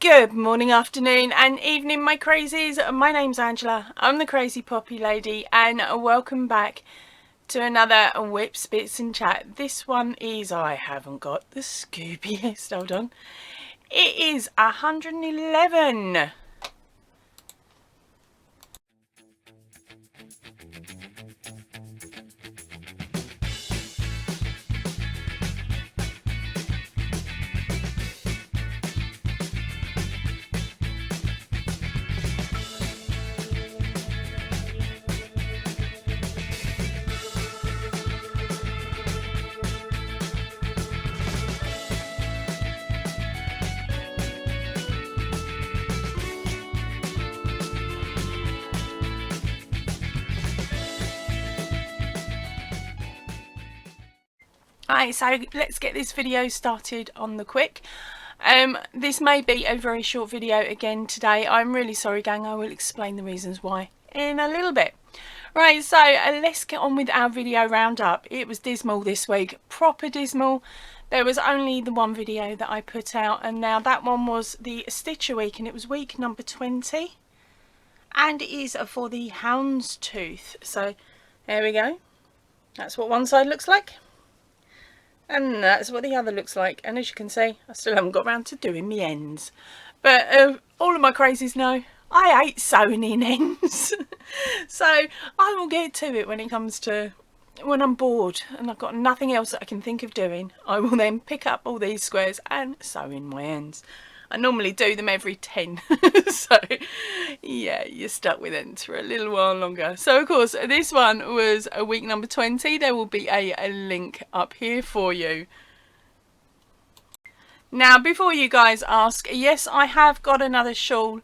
Good morning, afternoon and evening, my crazies. My name's Angela. I'm the Crazy Poppy Lady and welcome back to another Whips, Bits and Chat. This one is, I haven't got the scoopiest, hold on. It is 111. Alright, so let's get this video started on the quick. This may be a very short video again today. I'm really sorry, gang. I will explain the reasons why in a little bit. Right, so let's get on with our video roundup. It was dismal this week, proper dismal. There was only the one video that I put out, and now that one was the Stitcher week, and it was week number 20, and it is for the houndstooth. So there we go. That's what one side looks like. And that's what the other looks like. And as you can see, I still haven't got around to doing my ends. But all of my crazies know I hate sewing in ends. So I will get to it when it comes to when I'm bored and I've got nothing else that I can think of doing. I will then pick up all these squares and sew in my ends. I normally do them every 10. So yeah, you're stuck with ends for a little while longer. So of course this one was a week number 20. There will be a link up here for you. Now before you guys ask, yes, I have got another shawl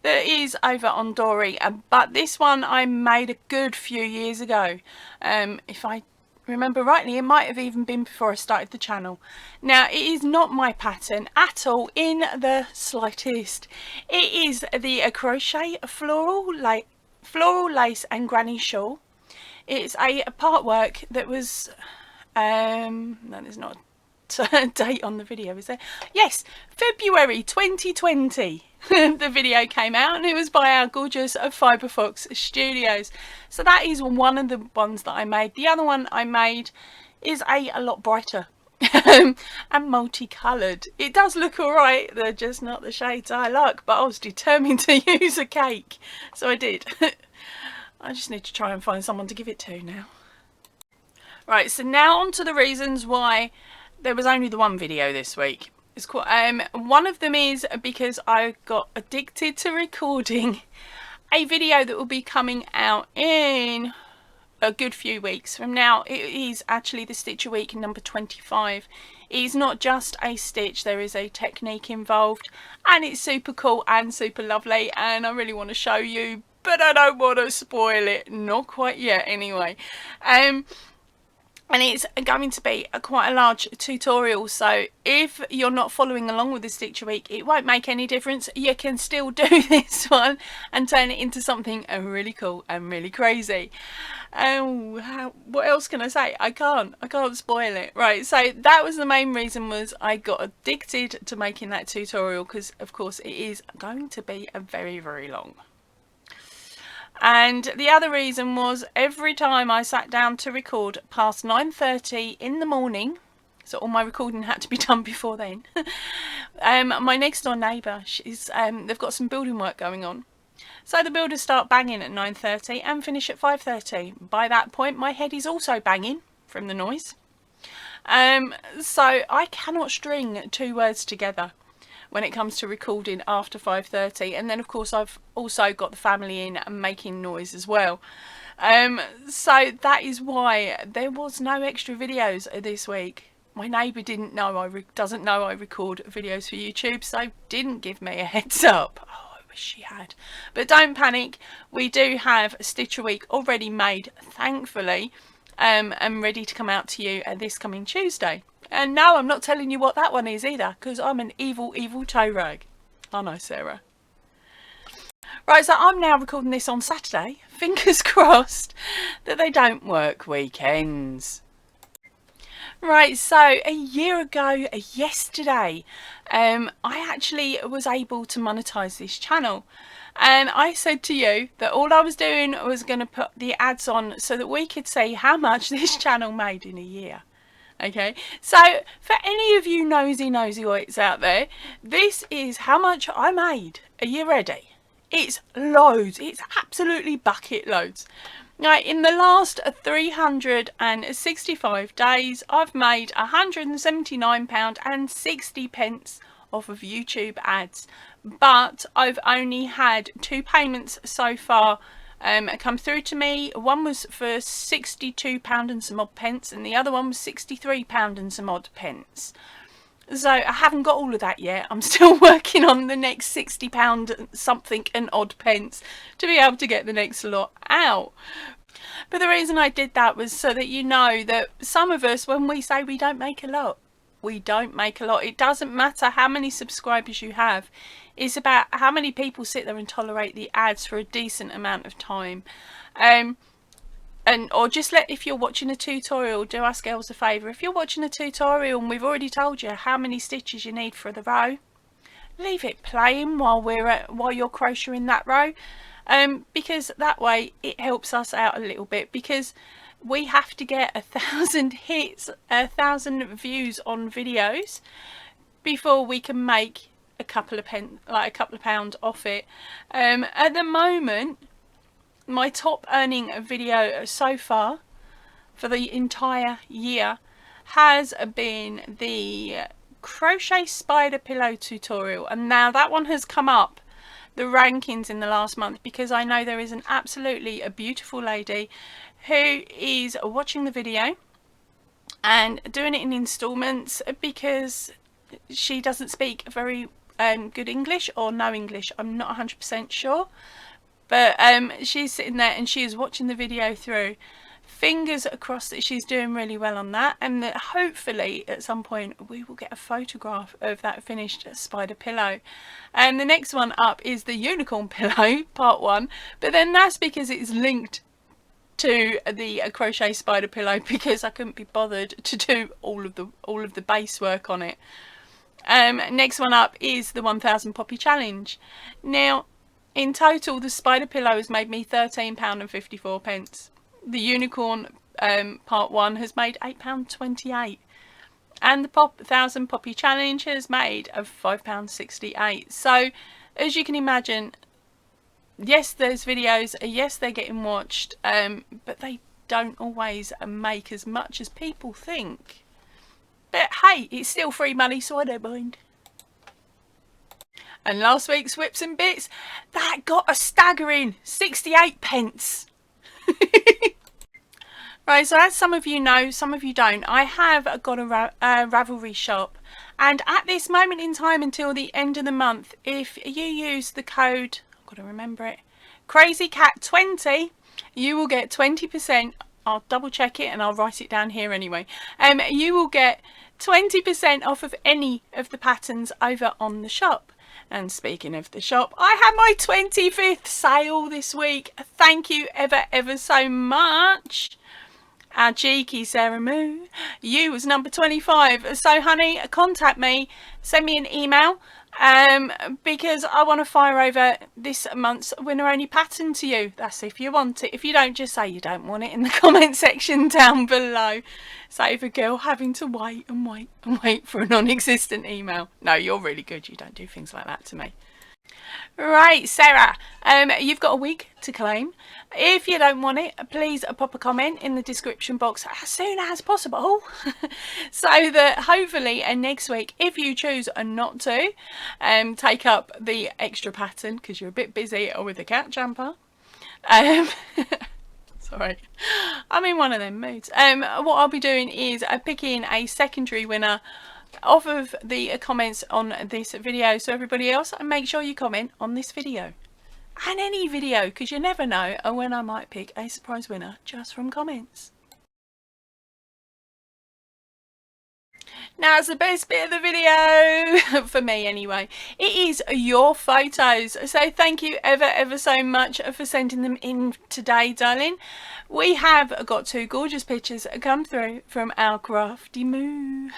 that is over on Dory, but this one I made a good few years ago. If I remember rightly, it might have even been before I started the channel. Now it is not my pattern at all in the slightest. It is the crochet floral lace and granny shawl. It's a part work that was no, there's not a date on the video, is there? Yes, February 2020. The video came out and it was by our gorgeous Fiberfox Studios. So that is one of the ones that I made. The other one I made is a lot brighter and multicoloured. It does look alright, they're just not the shades I like, but I was determined to use a cake, so I did. I just need to try and find someone to give it to now. Right, so now on to the reasons why there was only the one video this week. It's quite, one of them is because I got addicted to recording a video that will be coming out in a good few weeks from now. It is actually the Stitcher week number 25. It is not just a stitch, there is a technique involved, and it's super cool and super lovely, and I really want to show you, but I don't want to spoil it, not quite yet anyway. And it's going to be quite a large tutorial, so if you're not following along with the Stitcher week, it won't make any difference. You can still do this one and turn it into something really cool and really crazy. What else can I say? I can't spoil it. Right, so that was the main reason, was I got addicted to making that tutorial, because of course it is going to be a very, very long. And the other reason was every time I sat down to record past 9:30 in the morning, so all my recording had to be done before then, my next door neighbour, they've got some building work going on. So the builders start banging at 9:30 and finish at 5:30. By that point my head is also banging from the noise. So I cannot string two words together when it comes to recording after 5:30, and then of course I've also got the family in and making noise as well. So that is why there was no extra videos this week. My neighbour doesn't know I record videos for YouTube, so didn't give me a heads up. Oh, I wish she had. But don't panic, we do have Stitcher week already made, thankfully, and ready to come out to you this coming Tuesday. And no, I'm not telling you what that one is either, because I'm an evil, evil toe rag. I know, Sarah. Right, so I'm now recording this on Saturday. Fingers crossed that they don't work weekends. Right, so a year ago, yesterday, I actually was able to monetize this channel. And I said to you that all I was doing was going to put the ads on so that we could see how much this channel made in a year. Okay, so for any of you nosy whites out there, this is how much I made. Are you ready? It's loads. It's absolutely bucket loads. Now, in the last 365 days, I've made £179.60 off of YouTube ads, but I've only had 2 payments so far come through to me. One was for £62 and some odd pence, and the other one was £63 and some odd pence. So I haven't got all of that yet. I'm still working on the next £60 something and odd pence to be able to get the next lot out. But the reason I did that was so that you know that some of us, when we say we don't make a lot, we don't make a lot. It doesn't matter how many subscribers you have. It's about how many people sit there and tolerate the ads for a decent amount of time. Or just if you're watching a tutorial, do us girls a favour. If you're watching a tutorial and we've already told you how many stitches you need for the row, leave it playing while you're crocheting that row. Because that way it helps us out a little bit, because we have to get 1,000 hits, 1,000 views on videos before we can make a couple of pounds off it. At the moment, my top earning video so far for the entire year has been the crochet spider pillow tutorial, and now that one has come up the rankings in the last month because I know there is an absolutely a beautiful lady who is watching the video and doing it in installments because she doesn't speak very good English or no English. I'm not 100% sure, but she's sitting there and she is watching the video through. Fingers crossed that she's doing really well on that, and that hopefully at some point we will get a photograph of that finished spider pillow. And the next one up is the unicorn pillow part 1, but then that's because it's linked to the crochet spider pillow because I couldn't be bothered to do all of the base work on it. Next one up is the 1000 poppy challenge. Now in total the spider pillow has made me £13.54. The unicorn part 1 has made £8.28, and the 1000 poppy challenge has made of £5.68. So as you can imagine, yes, there's videos, yes, they're getting watched, but they don't always make as much as people think. But hey, it's still free money, so I don't mind. And last week's Whips and Bits, that got a staggering 68p. Right, so as some of you know, some of you don't, I have got a Ravelry shop, and at this moment in time until the end of the month, if you use the code, I've got to remember it, CrazyCat20, you will get 20%. I'll double check it and I'll write it down here anyway. You will get 20% off of any of the patterns over on the shop. And speaking of the shop, I had my 25th sale this week. Thank you ever so much. Our cheeky Sarah Moo, you was number 25. So honey, contact me, send me an email, because I want to fire over this month's winner only pattern to you. That's if you want it. If you don't, just say you don't want it in the comment section down below. Save a girl having to wait and wait and wait for a non-existent email. No, you're really good. You don't do things like that to me. Right, Sarah, you've got a week to claim. If you don't want it, please pop a comment in the description box as soon as possible so that hopefully next week, if you choose not to take up the extra pattern because you're a bit busy with the cat jumper, sorry, I'm in one of them moods, what I'll be doing is picking a secondary winner off of the comments on this video. So everybody else, make sure you comment on this video and any video, because you never know when I might pick a surprise winner just from comments. Now it's the best bit of the video, for me anyway. It is your photos. So thank you ever so much for sending them in today, darling. We have got 2 gorgeous pictures come through from our crafty moo.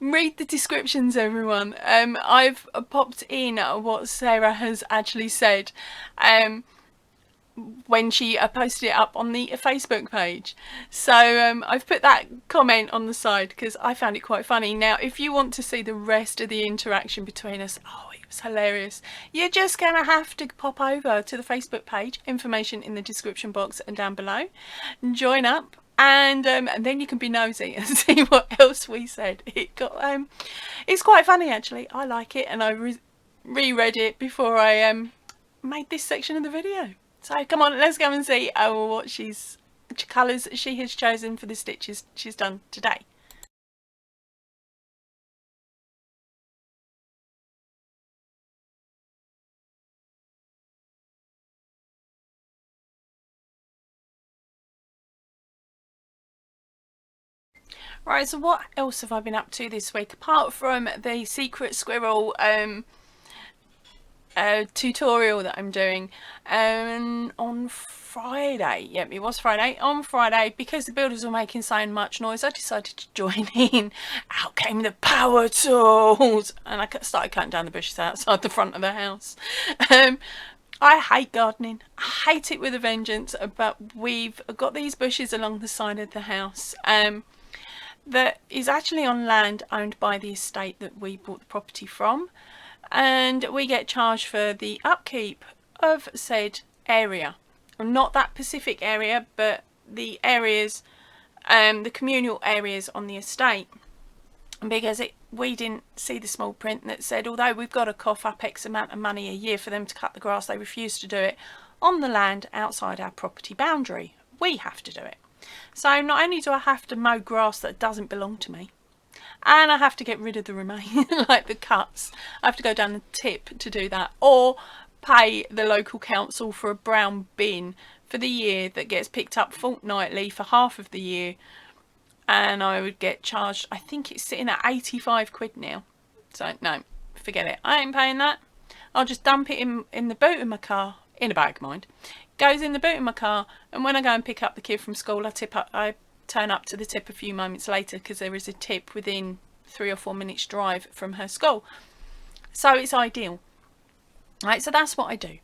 Read the descriptions, everyone. I've popped in what Sarah has actually said. When she posted it up on the Facebook page. So I've put that comment on the side because I found it quite funny. Now if you want to see the rest of the interaction between us, oh, it was hilarious, you're just gonna have to pop over to the Facebook page, information in the description box and down below, join up, and then you can be nosy and see what else we said. It's quite funny actually. I like it, and I reread it before I made this section of the video. So come on, let's go and see which colours she has chosen for the stitches she's done today. Right, so what else have I been up to this week apart from the secret squirrel tutorial that I'm doing on Friday? Yep, it was Friday. On Friday, because the builders were making so much noise, I decided to join in. Out came the power tools, and I started cutting down the bushes outside the front of the house. I hate gardening. I hate it with a vengeance, but we've got these bushes along the side of the house that is actually on land owned by the estate that we bought the property from, and we get charged for the upkeep of said area. Not that specific area, but the areas, the communal areas on the estate, because we didn't see the small print that said although we've got to cough up X amount of money a year for them to cut the grass, they refuse to do it on the land outside our property boundary. We have to do it. So not only do I have to mow grass that doesn't belong to me, and I have to get rid of the remain, like the cuts. I have to go down the tip to do that, or pay the local council for a brown bin for the year that gets picked up fortnightly for half of the year, and I would get charged, I think it's sitting at 85 quid now. So no, forget it, I ain't paying that. I'll just dump it in the boot of my car, in a bag mind, goes in the boot of my car, and when I go and pick up the kid from school, I turn up to the tip a few moments later, because there is a tip within 3 or 4 minutes drive from her school. So it's ideal. Right, so that's what I do,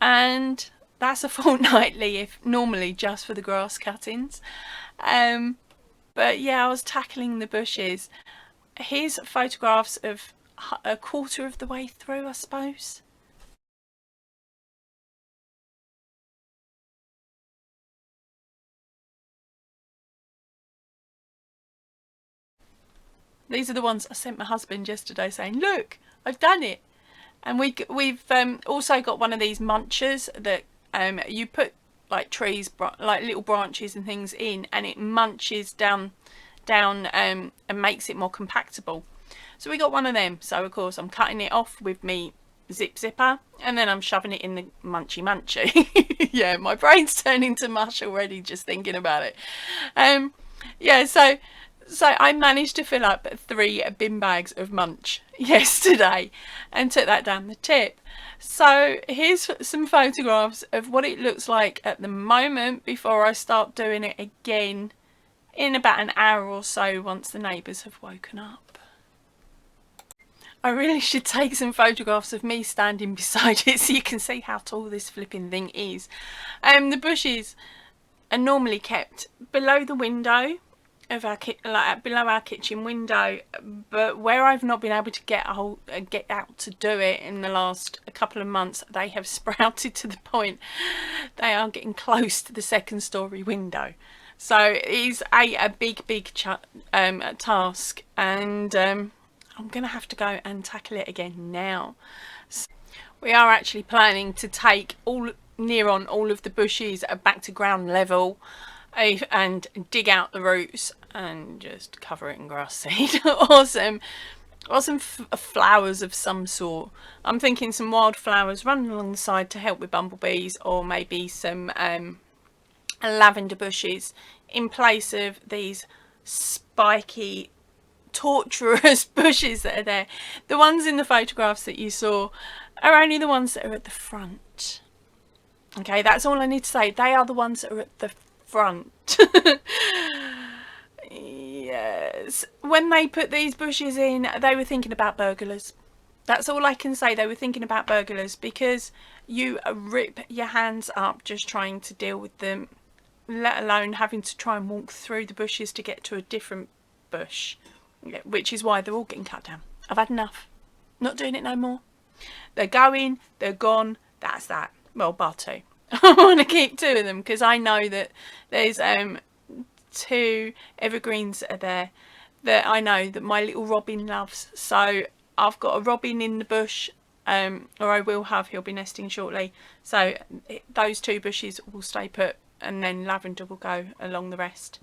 and that's a fortnightly, if normally just for the grass cuttings. But yeah, I was tackling the bushes. Here's photographs of a quarter of the way through, I suppose. These are the ones I sent my husband yesterday saying, look, I've done it. And we've also got one of these munchers that you put like trees, like little branches and things in, and it munches down and makes it more compactable. So we got one of them. So of course I'm cutting it off with me zipper, and then I'm shoving it in the munchy. Yeah, my brain's turning to mush already just thinking about it. Yeah, so I managed to fill up 3 bin bags of munch yesterday and took that down the tip. So here's some photographs of what it looks like at the moment before I start doing it again in about an hour or so once the neighbours have woken up. I really should take some photographs of me standing beside it so you can see how tall this flipping thing is. The bushes are normally kept below the window of our below our kitchen window, but where I've not been able to get out to do it in the last couple of months, they have sprouted to the point they are getting close to the 2nd story window. So it is a big task, and I'm gonna have to go and tackle it again now. So we are actually planning to take all of the bushes back to ground level and dig out the roots and just cover it in grass seed or some flowers of some sort. I'm thinking some wildflowers running along the side to help with bumblebees, or maybe some lavender bushes in place of these spiky, torturous bushes that are there. The ones in the photographs that you saw are only the ones that are at the front. Okay, that's all I need to say. They are the ones that are at the front. Yes. When they put these bushes in, they were thinking about burglars. That's all I can say. They were thinking about burglars, because you rip your hands up just trying to deal with them, let alone having to try and walk through the bushes to get to a different bush, which is why they're all getting cut down. I've had enough. Not doing it no more. They're going, they're gone, that's that. Well, bar two. I want to keep two of them, because I know that there's 2 evergreens that are there that I know that my little robin loves. So I've got a robin in the bush, or I will have. He'll be nesting shortly. So those 2 bushes will stay put, and then lavender will go along the rest.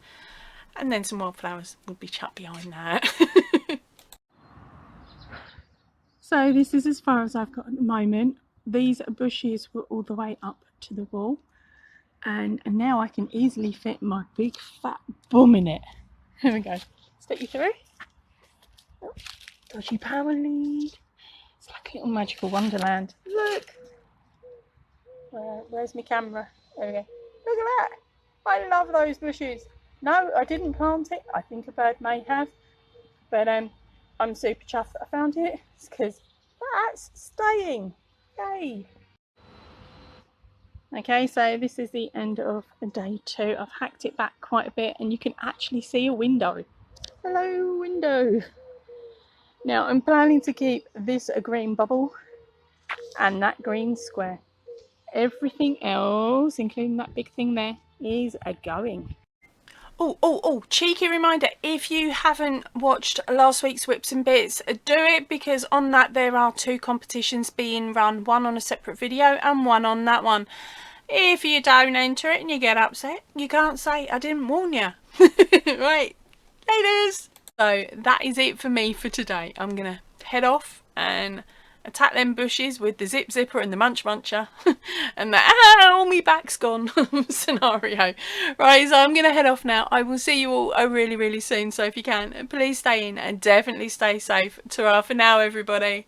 And then some wildflowers will be chucked behind that. So this is as far as I've got at the moment. These bushes were all the way up to the wall. And now I can easily fit my big fat bum in it. Here we go. Stick you through. Oh, dodgy power lead. It's like a little magical wonderland. Look. Where's my camera? There we go. Look at that. I love those bushes. No, I didn't plant it. I think a bird may have. But I'm super chuffed that I found it. It's because that's staying. Yay. Okay, so this is the end of day 2. I've hacked it back quite a bit, and you can actually see a window. Hello, window. Now I'm planning to keep this a green bubble and that green square. Everything else, including that big thing there, is a going. Oh, cheeky reminder, if you haven't watched last week's Whips and Bits, do it, because on that there are 2 competitions being run, one on a separate video and one on that one. If you don't enter it and you get upset, you can't say I didn't warn you. Right, laters. So that is it for me for today. I'm going to head off and attack them bushes with the zip zipper and the munch muncher and the all me back's gone scenario. Right, so I'm gonna head off now. I will see you all really soon, so if you can, please stay in and definitely stay safe. Ta-ra for now, everybody.